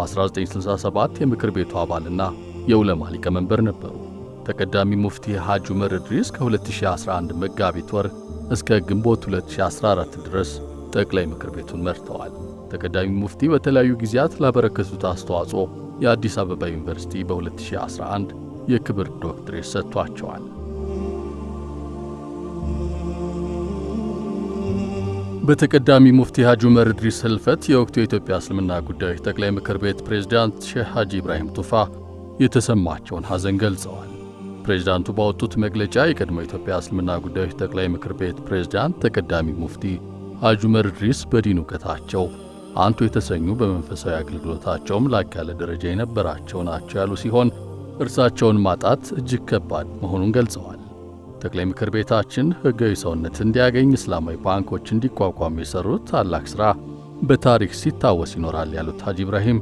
በ1967 የምክር ቤቱ አባልና የዑለማ ሊቀመንበር ነበሩ። ተቀዳሚ ሙፍቲ ሐጂ ዑመር ኢድሪስ ከ2011 መጋቢት ወር እስከ ግንቦት 2014 ድረስ ጠቅላይ ምክር ቤቱን መርተዋል። ተቀዳሚ ሙፍቲ በተለያዩ ጊዜያት ላበረከቱት አስተዋጽኦ የአዲስ አበባ ዩኒቨርሲቲ በ2011 የክብር ዶክትሬት ሰጥቷቸዋል። በተቀዳሚ ሙፍቲ ሐጂ ዑመር ኢድሪስ ህልፈት የወቅቱ የኢትዮጵያ እስልምና ጉዳዮች ጠቅላይ ምክር ቤት ፕሬዝዳንት ሼህ ሐጂ ኢብራሂም ቱፋ የተሰማቸውን ሐዘን ገልጸዋል። ፕሬዝዳንቱ ባወጡት መግለጫ የቀድሞ የኢትዮጵያ እስልምና ጉዳዮች ጠቅላይ ምክር ቤት ፕሬዝዳንት ተቀዳሚ ሙፍቲ ሐጂ ዑመር ኢድሪስ በዲን እውቀታቸው አንቱ የተሰኙ በመንፈሳዊ አገልግሎታቸውም ላቅ ያለ ደረጃ የነበራቸው ናቸው ያሉ ሲሆን እርሳቸውን ማጣት እጅግ ከባድ መሆኑን ገልጸዋል። ጠቅላይ ምክር ቤታችን ሕጋዊ ሰውነት እንዲያገኝ እስላማዊ ባንኮች እንዲቋቋሙ የሰሩት ታላቅ ሥራ በታሪክ ሲታወስ ይኖራል ያሉት ሐጂ ኢብራሂም